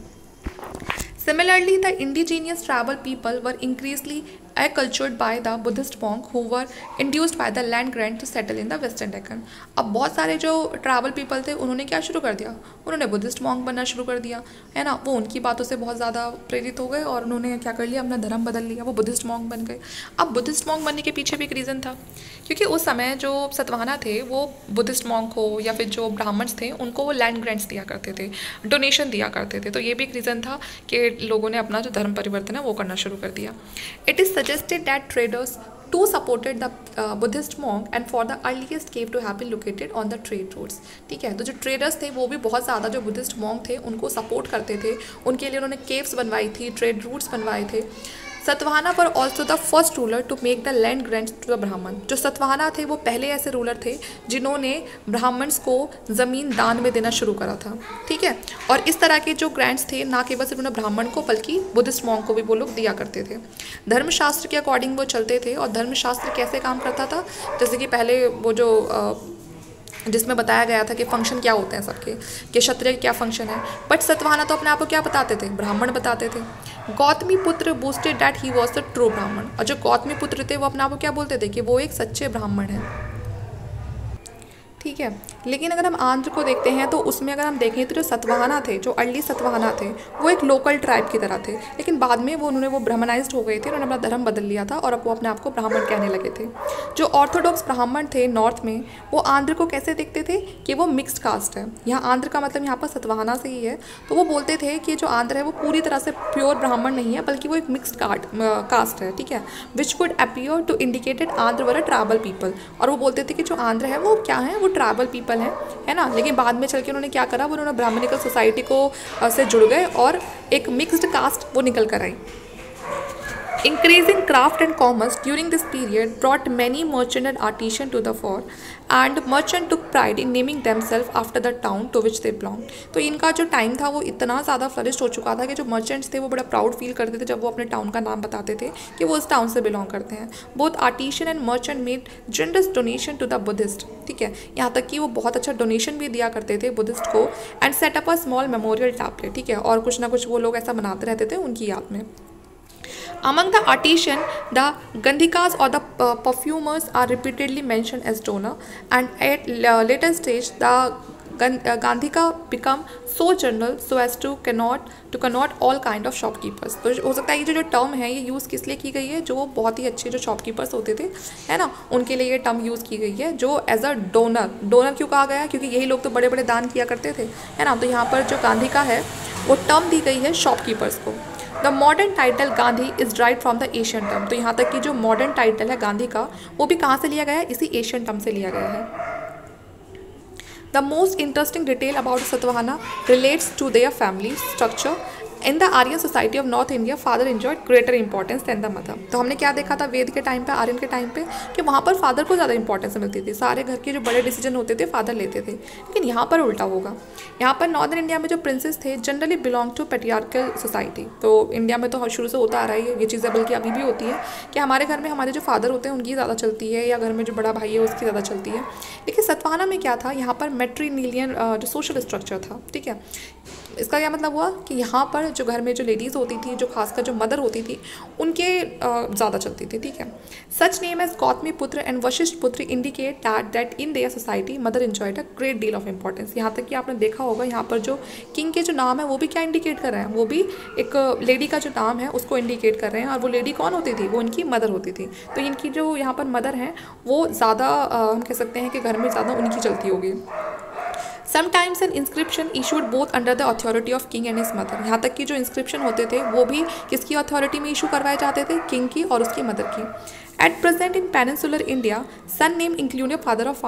Similarly, the indigenous tribal people were increasingly acculturated by the Buddhist monks who were induced by the land grant to settle in the Western Deccan। अब बहुत सारे जो ट्राइबल पीपल थे उन्होंने क्या शुरू कर दिया? उन्होंने बुद्धिस्ट मॉन्क बनना शुरू कर दिया, है ना। वो उनकी बातों से बहुत ज़्यादा प्रेरित हो गए और उन्होंने क्या कर लिया, अपना धर्म बदल लिया, वो बुद्धिस्ट मॉन्क बन गए। अब बुद्धिस्ट मॉन्क बनने के पीछे भी एक रीज़न था, क्योंकि उस समय जो सतवाहना थे वो बुद्धिस्ट मॉन्क हो या फिर जो ब्राह्मण्स थे उनको वो लैंड ग्रांट्स दिया करते थे, डोनेशन दिया करते थे। तो ये भी एक रीज़न था कि लोगों ने अपना जो धर्म परिवर्तन है वो करना शुरू कर दिया। It is suggested that traders too supported the Buddhist monk and for the earliest cave to have been located on the trade routes। ठीक है, तो जो ट्रेडर्स थे वो भी बहुत ज़्यादा जो बुद्धिस्ट मॉन्क थे उनको सपोर्ट करते थे, उनके लिए उन्होंने केव्स बनवाई थी, ट्रेड रूट्स बनवाए थे। सतवाहना पर also the first ruler to make the land grants to the Brahman. जो सतवाहना थे वो पहले ऐसे रूलर थे जिन्होंने ब्राह्मण्स को ज़मीन दान में देना शुरू करा था, ठीक है। और इस तरह के जो ग्रांट्स थे ना केवल सिर्फ उन्हें ब्राह्मण को बल्कि बुद्धिस्ट मॉन्क को भी वो लोग दिया करते थे। धर्मशास्त्र के अकॉर्डिंग वो चलते थे। और धर्मशास्त्र कैसे काम करता था? जैसे कि पहले वो जो जिसमें बताया गया था कि फंक्शन क्या होते हैं सबके, कि क्षत्रिय क्या फंक्शन है। बट सतवाहना तो अपने आप को क्या बताते थे, ब्राह्मण बताते थे। गौतमी पुत्र boasted that he was the true ब्राह्मण, और जो गौतमी पुत्र थे वो अपने आप को क्या बोलते थे कि वो एक सच्चे ब्राह्मण हैं। ठीक है, लेकिन अगर हम आंध्र को देखते हैं तो उसमें अगर हम देखें तो जो सतवाहना थे, जो अर्ली सतवाहना थे, वो एक लोकल ट्राइब की तरह थे, लेकिन बाद में उन्होंने ब्राह्मणाइज्ड हो गए थे, उन्होंने अपना धर्म बदल लिया था और अब वो अपने आप को ब्राह्मण कहने लगे थे। जो ऑर्थोडॉक्स ब्राह्मण थे नॉर्थ में, वो आंध्र को कैसे देखते थे कि वो मिक्सड कास्ट है। यहाँ आंध्र का मतलब यहाँ पर सतवाहना से ही है, तो वो बोलते थे कि जो आंध्र है वो पूरी तरह से प्योर ब्राह्मण नहीं है, बल्कि वो एक मिक्सड कास्ट है। ठीक है, which would appear to indicated Andhra were a tribal people, और वो बोलते थे कि जो आंध्र है वो क्या है, वो ट्राइबल पीपल है ना। लेकिन बाद में चल के उन्होंने क्या करा, उन्होंने ब्राह्मणिकल सोसाइटी को से जुड़ गए और एक मिक्स्ड कास्ट वो निकल कर आई। Increasing craft and commerce during this period brought many merchant and artisan to the fore, and merchant took pride in naming themselves after the town to which they belonged। तो इनका जो टाइम था वो इतना ज़्यादा फ्लरिश्ड हो चुका था कि जो मर्चेंट्स थे वो बड़ा प्राउड फील करते थे जब वो अपने टाउन का नाम बताते थे कि वो उस टाउन से बिलोंग करते हैं। Both artisan and merchant made generous donation to the Buddhist. ठीक है, यहाँ तक कि वो बहुत अच्छा डोनेशन भी दिया करते थे बुद्धिस्ट को, and set up a small memorial tablet. ठीक है, और कुछ ना कुछ वो लोग ऐसा बनाते रहते थे उनकी याद में। Among the artisan, the Gandhikas or the perfumers are repeatedly mentioned as donor, and at later stage the Gandhika become so general so as to connote all kind of shopkeepers। तो हो सकता है ये जो टर्म है ये यूज़ किस लिए की गई है, जो बहुत ही अच्छे जो शॉपकीपर्स होते थे, है ना, उनके लिए ये टर्म यूज़ की गई है, जो एज अ डोनर क्यों कहा गया, क्योंकि यही लोग तो बड़े बड़े दान किया करते थे, है ना। तो यहाँ पर जो गांधिका है वो टर्म दी गई है शॉपकीपर्स को। The modern title Gandhi is drive from the Asian term. तो यहाँ तक कि जो मॉडर्न टाइटल है गांधी का वो भी कहाँ से लिया गया है, इसी एशियन टर्म से लिया गया है। The most interesting detail about Satavahana relates to their family structure. In the Aryan society of north India father enjoyed greater importance than the mother. तो हमने क्या देखा था वेद के टाइम पे, आर्यन के टाइम पे, कि वहाँ पर फादर को ज़्यादा इंपॉर्टेंस मिलती थी, सारे घर के जो बड़े डिसीजन होते थे फादर लेते थे। लेकिन यहाँ पर उल्टा होगा, यहाँ पर नॉर्दर्न इंडिया में जो प्रिंसेस थे generally belong to patriarchal society. तो इंडिया में तो शुरू से होता आ रहा है ये चीज़ें, बल्कि अभी भी होती है कि हमारे घर में हमारे जो फादर होते हैं उनकी ज़्यादा चलती है, या घर में जो बड़ा भाई है उसकी ज़्यादा चलती है। लेकिन सतवाहना में क्या था, यहाँ पर मैट्रिनिलियन जो सोशल स्ट्रक्चर था। ठीक है, इसका क्या मतलब हुआ कि यहाँ पर जो घर में जो लेडीज़ होती थी, जो खासकर जो मदर होती थी, उनके ज़्यादा चलती थी। ठीक है, सच नेम एज गौतमी पुत्र एंड वशिष्ठ पुत्र indicate that in their society mother enjoyed a great deal of importance. यहाँ तक कि आपने देखा होगा यहाँ पर जो किंग के जो नाम है वो भी क्या इंडिकेट कर रहे हैं, वो भी एक लेडी का जो नाम है उसको इंडिकेट कर रहे हैं। और वो लेडी कौन होती थी, वो इनकी मदर होती थी। तो इनकी जो यहाँ पर मदर हैं वो ज़्यादा हम कह सकते हैं कि घर में ज़्यादा उनकी चलती होगी। Sometimes N inscription issued both under the authority of king and his mother. यहाँ तक कि जो इंस्क्रिप्शन होते थे वो भी किसकी अथॉरिटी में इशू करवाए जाते थे, किंग की और उसकी मदर की। At present in peninsular India son name include your father of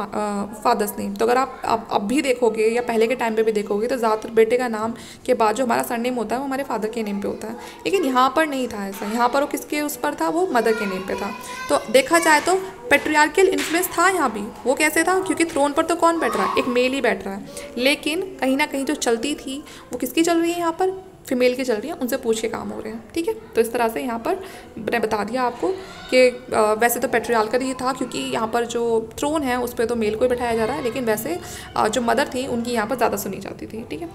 father's name. तो अगर आप अब भी देखोगे या पहले के टाइम पे भी देखोगे तो ज़्यादातर बेटे का नाम के बाद जो हमारा सरनेम होता है वो हमारे फादर के नेम पे होता है। लेकिन यहाँ पर नहीं था ऐसा, यहाँ पर वो किसके उस पर था, वो मदर के नेम पे था। तो देखा जाए तो पेट्रियार्कल इन्फ्लुएंस था यहाँ भी। वो कैसे था, क्योंकि थ्रोन पर तो कौन बैठ रहा है, एक मेल ही बैठ रहा है। लेकिन कहीं ना कहीं जो चलती थी वो किसकी चल रही है, यहाँ पर फीमेल की चल रही है, उनसे पूछ के काम हो रहे हैं। ठीक है, तो इस तरह से यहाँ पर मैंने बता दिया आपको कि वैसे तो पेट्रियार्कल ही था, क्योंकि यहाँ पर जो थ्रोन है उस पर तो मेल को ही बैठाया जा रहा है, लेकिन वैसे जो मदर थी उनकी यहाँ पर ज़्यादा सुनी जाती थी। ठीक है,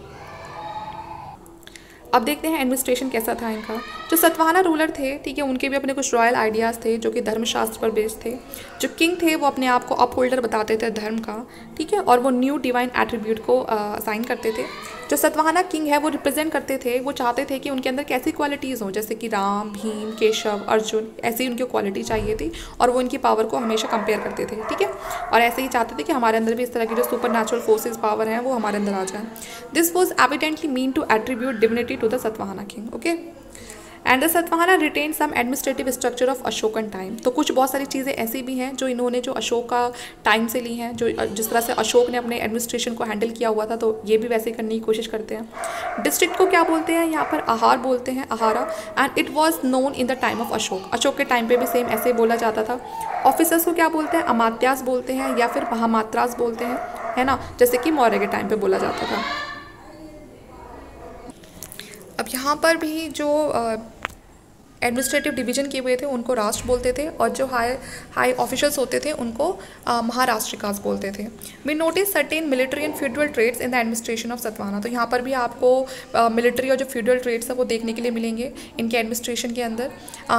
अब देखते हैं एडमिनिस्ट्रेशन कैसा था इनका। जो सतवाहना रूलर थे, ठीक है, उनके भी अपने कुछ रॉयल आइडियाज़ थे जो कि धर्मशास्त्र पर बेस्ड थे। जो किंग थे वो अपने आप को अपहोल्डर बताते थे धर्म का। ठीक है, और वो न्यू डिवाइन एट्रीब्यूट को असाइन करते थे। जो सतवाहना किंग है वो रिप्रेजेंट करते थे, वो चाहते थे कि उनके अंदर कैसी क्वालिटीज़ हों, जैसे कि राम, भीम, केशव, अर्जुन, ऐसी उनकी क्वालिटी चाहिए थी। और वो इनकी पावर को हमेशा कंपेयर करते थे। ठीक है, और ऐसे ही चाहते थे कि हमारे अंदर भी इस तरह की जो सुपर नेचुरल फोर्सेज पावर हैं वो हमारे अंदर आ जाए। This was evidently mean to attribute divinity to the Satavahana king. Okay, and the Satavahana retain some administrative structure of Ashokan time. तो कुछ बहुत सारी चीज़ें ऐसी भी हैं जो इन्होंने जो अशोक का टाइम से ली हैं, जो जिस तरह से अशोक ने अपने एडमिनिस्ट्रेशन को हैंडल किया हुआ था, तो ये भी वैसे करने की कोशिश करते हैं। डिस्ट्रिक्ट को क्या बोलते हैं, यहाँ पर आहार बोलते हैं, आहारा, and it was known in the time of Ashok. Ashok के टाइम पर भी सेम ऐसे बोला जाता था। ऑफिसर्स को क्या बोलते हैं, अमात्यास बोलते हैं या फिर महामात्रास बोलते हैं, है ना, जैसे कि मौर्य के टाइम पर बोला जाता था। अब यहाँ पर भी जो एडमिनिस्ट्रेटिव डिवीजन किए हुए थे उनको राष्ट्र बोलते थे, और जो हाई ऑफिशियल्स होते थे उनको महाराष्ट्रिकास बोलते थे। We notice certain military and feudal traits in the administration of Satavahana. तो यहाँ पर भी आपको मिलिट्री और जो फ्यूडल ट्रेड्स है वो देखने के लिए मिलेंगे इनके एडमिनिस्ट्रेशन के अंदर।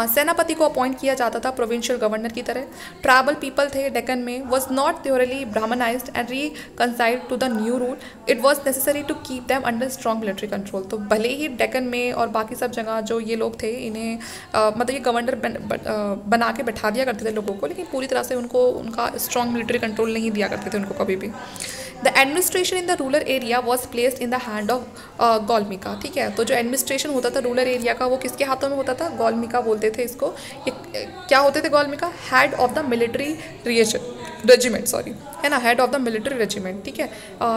सेनापति को अपॉइंट किया जाता था प्रोविंशियल गवर्नर की तरह। ट्राइबल पीपल थे डेक्कन में, was not thoroughly brahmanized and reconciled to the new rule, it was necessary to keep them under strong military control. तो भले ही डेक्कन में और बाकी सब जगह जो ये लोग थे इन्हें मतलब ये गवर्नर बना के बैठा दिया करते थे लोगों को, लेकिन पूरी तरह से उनको उनका स्ट्रॉन्ग मिलिट्री कंट्रोल नहीं दिया करते थे उनको कभी भी। The administration in the rural area was placed in the hand of Gaulmika. ठीक है, तो जो एडमिनिस्ट्रेशन होता था रूरल एरिया का वो किसके हाथों में होता था? गौलमिका बोलते थे इसको। क्या होते थे Gaulmika? Head of the military regiment, sorry, है ना, head of the military regiment. ठीक है,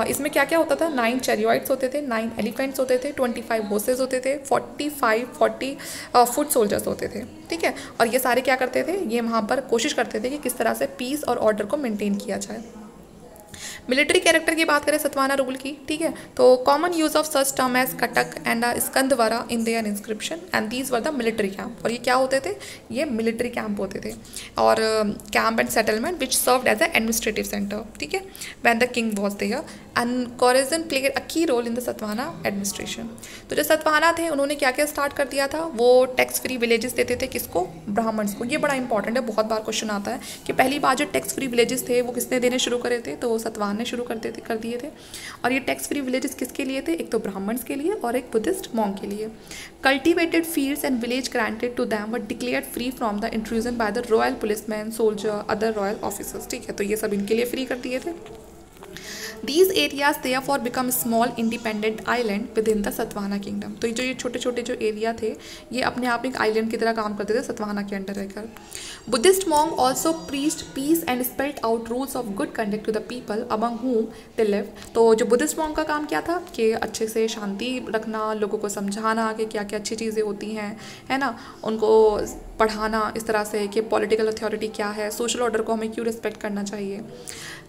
इसमें क्या क्या होता था? 9 चैरियट्स होते थे, 9 एलिफेंट्स होते थे, 25 हॉर्सेज होते थे, 40 फुट सोल्जर्स होते थे। ठीक है, और ये सारे क्या करते थे? ये वहाँ पर कोशिश करते थे कि किस तरह से पीस और ऑर्डर को मेंटेन किया जाए। मिलिट्री कैरेक्टर की बात करें सतवाना रूल की, ठीक है, तो common use of such term as kataka and skandhavara in their inscription and these were the military camp. और ये क्या होते थे? ये मिलिट्री कैंप होते थे और camp and settlement which served as a administrative centre. ठीक है, when the king was there and कोरिजन played a key role in the Satvana administration. तो जो सतवाना थे उन्होंने क्या क्या स्टार्ट कर दिया था? वो टैक्स फ्री विलेजेस देते थे। किसको? ब्राह्मण्स को। ये बड़ा इंपॉर्टेंट है, बहुत बार क्वेश्चन आता है कि पहली बार जो टैक्स फ्री विलेजेस थे वो किसने देने शुरू करे थे? तो सतवान ने शुरू कर दिए थे। और ये टैक्स फ्री विलेजेस किसके लिए थे? एक तो ब्राह्मण्स के लिए और एक बुद्धिस्ट मॉन्क के लिए। Cultivated fields and village granted to them were declared free from the intrusion by the royal policeman, soldier, other royal officers. ठीक है, तो ये सब इनके लिए फ्री कर दिए थे। These areas therefore become small independent island within the Satavahana kingdom. तो ये छोटे छोटे जो एरिया थे ये अपने आप एक आइलैंड की तरह काम करते थे सतवाना के अंडर रहकर। Buddhist monk also preached peace and spelled out rules of good conduct to the people among whom they live। तो जो बुद्धिस्ट मॉन्क का काम क्या था कि अच्छे से शांति रखना, लोगों को समझाना कि क्या क्या अच्छी चीज़ें होती हैं, है ना, उनको पढ़ाना इस तरह से कि पॉलिटिकल अथॉरिटी क्या है, सोशल ऑर्डर को हमें क्यों रिस्पेक्ट करना चाहिए।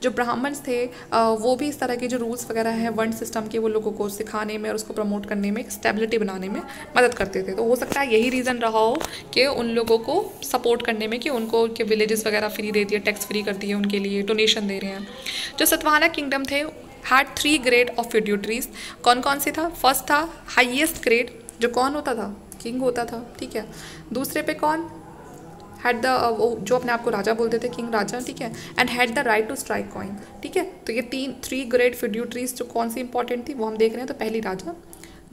जो ब्राह्मण्स थे वो भी इस तरह के जो रूल्स वगैरह हैं वर्ण सिस्टम के वो लोगों को सिखाने में और उसको प्रमोट करने में, स्टेबिलिटी बनाने में मदद करते थे। तो हो सकता है यही रीज़न रहा हो कि उन लोगों को सपोर्ट करने में कि उनको के विलेजेस वगैरह फ्री दे दिए, टैक्स फ्री कर दिए, उनके लिए डोनेशन दे रहे हैं। जो सतवाना किंगडम थे हैड 3 ग्रेड ऑफ फ्यूड्यूटरीज। कौन कौन से था? फर्स्ट था हाईएस्ट ग्रेड, जो कौन होता था? किंग होता था। ठीक है, दूसरे पे कौन? हैड द जो अपने आप को राजा बोलते थे, किंग राजा। ठीक है, and had the right to strike coin. ठीक है, तो ये 3 ग्रेड फ्यूड्यूटरीज जो कौन सी इंपॉर्टेंट थी वो हम देख रहे हैं। तो पहली राजा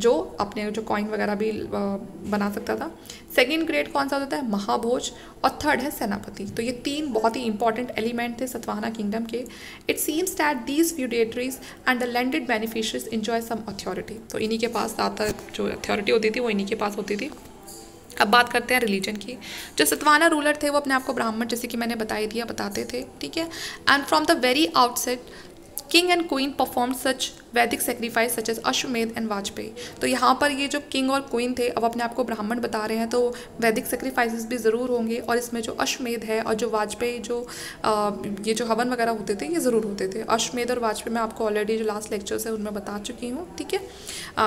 जो अपने जो कॉइन वगैरह भी बना सकता था। सेकंड ग्रेड कौन सा होता है? महाभोज। और थर्ड है सेनापति। तो ये 3 बहुत ही इंपॉर्टेंट एलिमेंट थे सतवाना किंगडम के। It seems that these feudatories and the landed beneficiaries enjoy some authority. तो इन्हीं के पास ज़्यादातर जो अथॉरिटी होती थी वो इन्हीं के पास होती थी। अब बात करते हैं रिलीजन की। जो सतवाना रूलर थे वो अपने आप को ब्राह्मण, जैसे कि मैंने बताते थे। ठीक है, and from the very outset king and queen perform सच वैदिक सेक्रीफाइस सच एज अश्वमेध एंड वाजपेयी। तो यहाँ पर ये जो किंग और क्वीन थे अब अपने आप को ब्राह्मण बता रहे हैं, तो वैदिक सेक्रीफाइसेस भी ज़रूर होंगे और इसमें जो अश्वमेध है और जो वाजपेयी जो ये जो हवन वगैरह होते थे ये ज़रूर होते थे। अश्वमेध और वाजपेयी मैं आपको ऑलरेडी जो लास्ट लेक्चर्स है उनमें बता चुकी हूँ। ठीक है,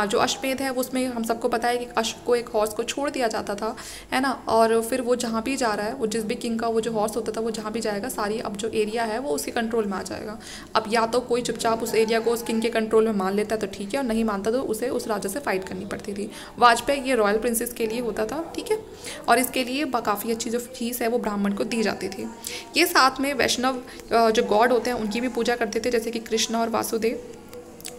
जो अश्वमेध है उसमें हम सबको पता है कि अश्व को, एक हॉर्स को छोड़ दिया जाता था, है ना, और फिर वो जहाँ भी जा रहा है, वो जिस भी किंग का वो जो हॉर्स होता था वो जहाँ भी जाएगा सारी अब जो एरिया है वो उसके कंट्रोल में आ जाएगा। अब या तो कोई चुपचाप उस एरिया को उस किंग के कंट्रोल में मान लेता है तो ठीक है, और नहीं मानता तो उसे उस राजा से फाइट करनी पड़ती थी। वाजपेयी ये रॉयल प्रिंसेस के लिए होता था। ठीक है, और इसके लिए काफ़ी अच्छी जो फीस है वो ब्राह्मण को दी जाती थी। ये साथ में वैष्णव जो गॉड होते हैं उनकी भी पूजा करते थे, जैसे कि कृष्ण और वासुदेव।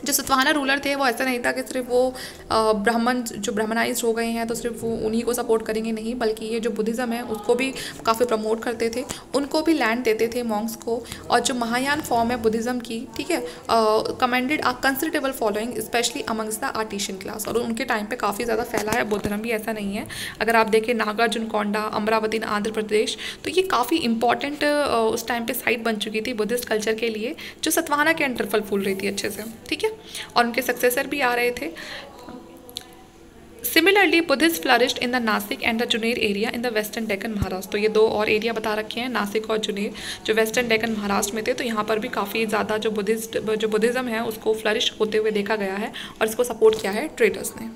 जो सतवाना रूलर थे वो ऐसा नहीं था कि सिर्फ वो ब्राह्मण जो ब्राह्मणाइज हो गए हैं तो सिर्फ वो उन्हीं को सपोर्ट करेंगे, नहीं, बल्कि ये जो बुद्धिज़्म है उसको भी काफ़ी प्रमोट करते थे, उनको भी लैंड देते थे मॉन्क्स को। और जो महायान फॉर्म है बुद्धिज़्म की, ठीक है, commanded a considerable following specially amongst the artisan class. और उनके टाइम पे काफ़ी ज़्यादा फैला है बौद्ध धर्म भी, ऐसा नहीं है। अगर आप देखें नागार्जुनकोंडा, अमरावती इन आंध्र प्रदेश, तो ये काफ़ी इंपॉर्टेंट उस टाइम पे साइट बन चुकी थी बुद्धिस्ट कल्चर के लिए, जो सतवाना के अंडर फल फूल रही थी अच्छे से। ठीक है, और उनके सक्सेसर भी आ रहे थे। Similarly Buddhist flourished in the Nashik and the Juner area in the western Deccan Maharashtra. तो ये 2 और एरिया बता रखे हैं, नासिक और जुनेर, जो वेस्टर्न डेक्कन महाराष्ट्र में थे। तो यहाँ पर भी काफ़ी ज़्यादा जो बुद्धिज़्म है उसको फ्लरिश होते हुए देखा गया है और इसको सपोर्ट किया है ट्रेडर्स ने।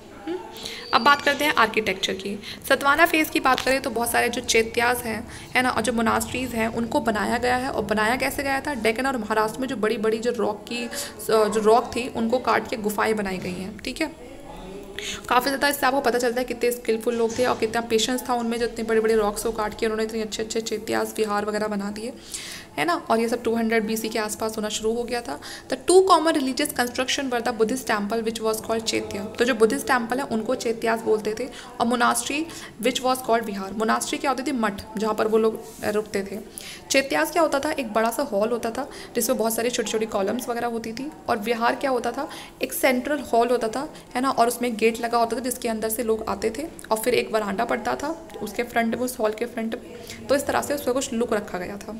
अब बात करते हैं आर्किटेक्चर की। सतवाना फेज़ की बात करें तो बहुत सारे जो चैत्यास हैं, है ना, और जो मोनास्ट्रीज़ हैं उनको बनाया गया है। और बनाया कैसे गया था? डेक्कन और महाराष्ट्र में जो बड़ी बड़ी जो रॉक थी उनको काट के गुफाएं बनाई गई हैं। ठीक है, काफ़ी ज़्यादा इससे आपको पता चलता है कितने स्किलफुल लोग थे और कितना पेशेंस था उनमें, जो इतने बड़े बड़े रॉक्स को काट के उन्होंने इतने अच्छे अच्छे चैत्यास विहार वगैरह बना दिए, है ना। और ये सब 200 BC के आसपास होना शुरू हो गया था। The two common religious construction were the Buddhist temple which was called चैत्य। तो जो बुद्धिस्ट टेम्पल है उनको चैत्यास बोलते थे। और monastery which was called Vihar. Monastery क्या होती थी? मठ, जहाँ पर वो लोग रुकते थे। चैत्यास क्या होता था? एक बड़ा सा हॉल होता था जिसमें बहुत सारी छोटी छोटी कॉलम्स वगैरह होती थी। और विहार क्या होता था? एक सेंट्रल हॉल होता था, है ना, और उसमें गेट लगा होता था जिसके अंदर से लोग आते थे। और फिर एक वरांडा पड़ता था उसके फ्रंट में, उस हॉल के फ्रंट में। तो इस तरह से उसका कुछ लुक रखा गया था।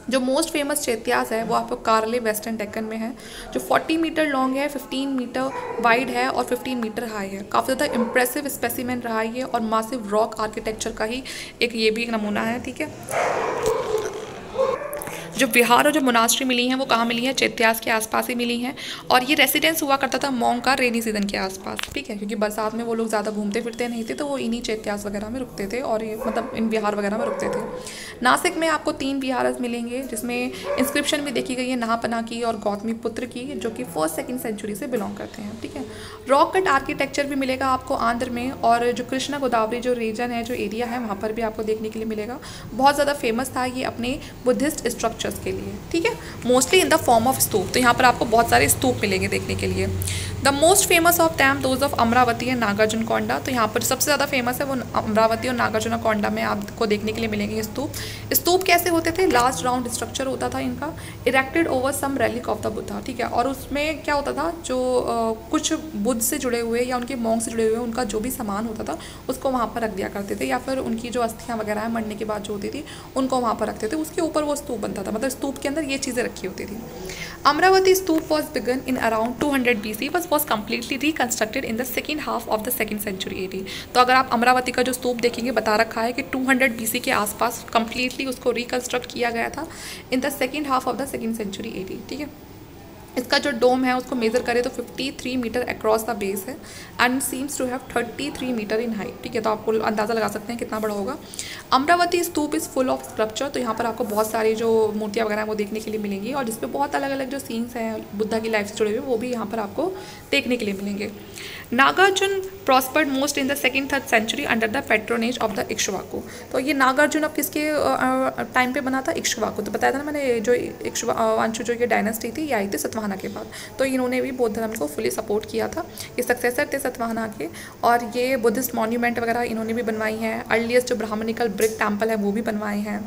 जो मोस्ट फेमस चैत्यास है वो आपको कार्ले वेस्टर्न डेक्कन में है, जो 40 मीटर लॉन्ग है, 15 मीटर वाइड है और 15 मीटर हाई है। काफ़ी ज़्यादा इंप्रेसिव स्पेसिमेन रहा है ये, और मासिव रॉक आर्किटेक्चर का ही एक ये भी एक नमूना है। ठीक है, जो विहार और जो मोनास्ट्री मिली हैं वो कहाँ मिली है? चैत्यास के आसपास ही मिली हैं। और ये रेसिडेंस हुआ करता था मॉन्क का रेनी सीजन के आसपास। ठीक है, क्योंकि बरसात में वो लोग ज़्यादा घूमते फिरते नहीं थे, तो वो इन्हीं चैत्यास वगैरह में रुकते थे, और ये मतलब इन विहार वगैरह में रुकते थे। नासिक में आपको 3 विहार मिलेंगे जिसमें इंस्क्रिप्शन भी देखी गई है नाहपना की और गौतमी पुत्र की, जो कि 1st-2nd सेंचुरी से बिलोंग करते हैं। ठीक है, रॉक कट आर्किटेक्चर भी मिलेगा आपको आंध्र में, और जो कृष्णा गोदावरी जो रीजन है, जो एरिया है, वहाँ पर भी आपको देखने के लिए मिलेगा। बहुत ज़्यादा फेमस था ये अपने बुद्धिस्ट स्ट्रक्चर्स के लिए। ठीक है, mostly in the form of stupa. तो यहाँ पर आपको बहुत सारे स्तूप मिलेंगे देखने के लिए। The most famous of them those of Amaravati and Nagarjunakonda. तो यहाँ पर सबसे ज़्यादा फेमस है वो अमरावती और नागार्जुन कोंडा में आपको देखने के लिए मिलेंगे स्तूप। स्तूप कैसे होते थे? लार्ज राउंड स्ट्रक्चर होता था इनका, erected over some relic of the Buddha. ठीक है, और उसमें क्या होता था? जो कुछ बुद्ध से जुड़े हुए या उनके मॉन्क से जुड़े हुए उनका जो भी सामान होता था उसको वहाँ पर रख दिया करते थे, या फिर उनकी जो अस्थियाँ वगैरह है मरने के बाद जो होती थी उनको वहाँ पर रखते थे। उसके ऊपर वो स्तूप बनता था, मतलब स्तूप के अंदर ये चीज़ें रखी होती थी। Amaravati stupa was begun in around 200 BC but was completely reconstructed in the second half of the 2nd century AD। तो अगर आप अमरावती का जो स्तूप देखेंगे बता रखा है कि 200 BC के आसपास कम्प्लीटली उसको रिकन्स्ट्रक्ट किया गया था in the second half of the 2nd century AD। ठीक है, इसका जो डोम है उसको मेज़र करें तो 53 मीटर अक्रॉस द बेस है and seems to have 33 metre in height. ठीक है, तो आपको अंदाज़ा लगा सकते हैं कितना बड़ा होगा। अमरावती स्तूप इज़ फुल ऑफ स्कल्पचर। तो यहाँ पर आपको बहुत सारी जो मूर्तियाँ वगैरह वो देखने के लिए मिलेंगी, और जिसपे बहुत अलग अलग जो सीन्स हैं बुद्धा की लाइफ से जुड़े हुए वो भी यहाँ पर आपको देखने के लिए मिलेंगे। Nagarjuna prospered most in the 2nd-3rd century under the patronage of the Ikshvaku. तो ये नागार्जुन अब किसके टाइम पे बना था? इक्ष्वाकु। तो बताया था ना मैंने, जो इक्ष्वाकु जो ये डायनेस्टी थी ये आई थी सतवाहना के बाद। तो इन्होंने भी बौद्ध धर्म को फुली सपोर्ट किया था, ये सक्सेसर थे सतवाहना के। और ये बुद्धिस्ट मॉन्यूमेंट वगैरह इन्होंने भी बनवाई हैं। अर्लीस्ट जो ब्राह्मणिकल ब्रिक टेम्पल है वो भी बनवाए हैं।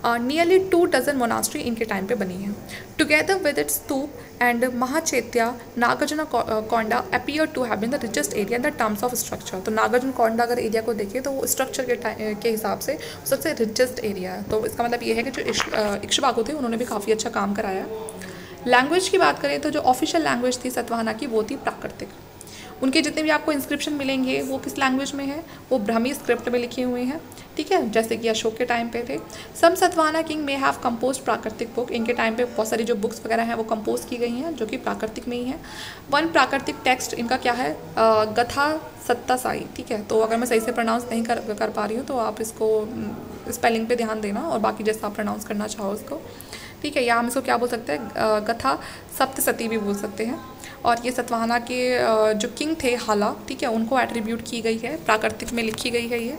नियरली 2 डजन मोनास्ट्री इनके टाइम पे बनी है। Together with its stupa and Mahachaitya Nagarjunakonda appear to have been the richest area in the terms of structure. तो नागार्जुन कोंडा अगर एरिया को देखें तो वो स्ट्रक्चर के हिसाब से सबसे रिचेस्ट एरिया है। तो इसका मतलब ये है कि जो इक्ष्वाकु थे उन्होंने भी काफ़ी अच्छा काम कराया। लैंग्वेज की बात करें तो जो ऑफिशियल लैंग्वेज थी सतवाहना की वो थी प्राकृतिक। उनके जितने भी आपको इंस्क्रिप्शन मिलेंगे वो किस लैंग्वेज में है? वो ब्राह्मी स्क्रिप्ट में लिखे हुए हैं। ठीक है, जैसे कि अशोक के टाइम पे थे। सम सतवाहना किंग में हैव कंपोज प्राकृतिक बुक। इनके टाइम पे बहुत सारी जो बुक्स वगैरह हैं वो कंपोज की गई हैं जो कि प्राकृतिक में ही हैं। वन प्राकृतिक टेक्स्ट इनका क्या है? गथा सत्तासाई। ठीक है, तो अगर मैं सही से प्रोनाउंस नहीं कर पा रही हूँ तो आप इसको स्पेलिंग पे ध्यान देना, और बाकी जैसा आप प्रोनाउंस करना चाहो उसको। ठीक है, या हम इसको क्या बोल सकते हैं? गथा सप्तसती भी बोल सकते हैं। और ये सतवाहना के जो किंग थे हाला, ठीक है, उनको एट्रीब्यूट की गई है, प्राकृतिक में लिखी गई है ये।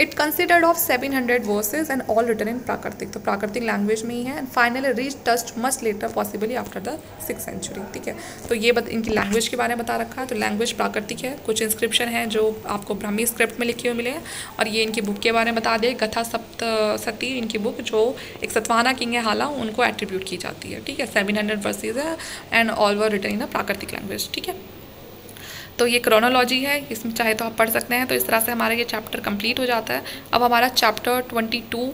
It considered of 700 verses and all written in प्राकृतिक। तो प्राकृतिक लैंग्वेज में ही है। एंड फाइनली रीच टस्ट much later possibly after the 6th century. ठीक है, तो ये इनकी लैंग्वेज के बारे में बता रखा है। तो लैंग्वेज प्राकृतिक है। कुछ इंस्क्रिप्शन है जो आपको ब्राह्मी स्क्रिप्ट में लिखे हुए मिले हैं। और ये इनकी बुक के बारे में बता दें, गथा सप्तसती इनकी बुक, जो एक सतवाहना किंग है हाला, उनको एट्रीब्यूट की जाती है। ठीक है, 700 वर्सेज है and all were written in a प्राकृतिक लैंग्वेज। ठीक है, तो ये क्रोनोलॉजी है, इसमें चाहे तो आप पढ़ सकते हैं। तो इस तरह से हमारा ये चैप्टर कंप्लीट हो जाता है। अब हमारा चैप्टर 22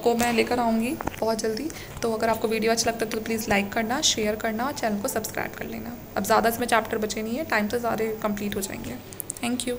को मैं लेकर आऊँगी बहुत जल्दी। तो अगर आपको वीडियो अच्छा लगता है तो प्लीज़ लाइक करना, शेयर करना और चैनल को सब्सक्राइब कर लेना। अब ज़्यादा इसमें चैप्टर बचे नहीं है, टाइम तो ज़्यादा कंप्लीट हो जाएंगे। Thank you.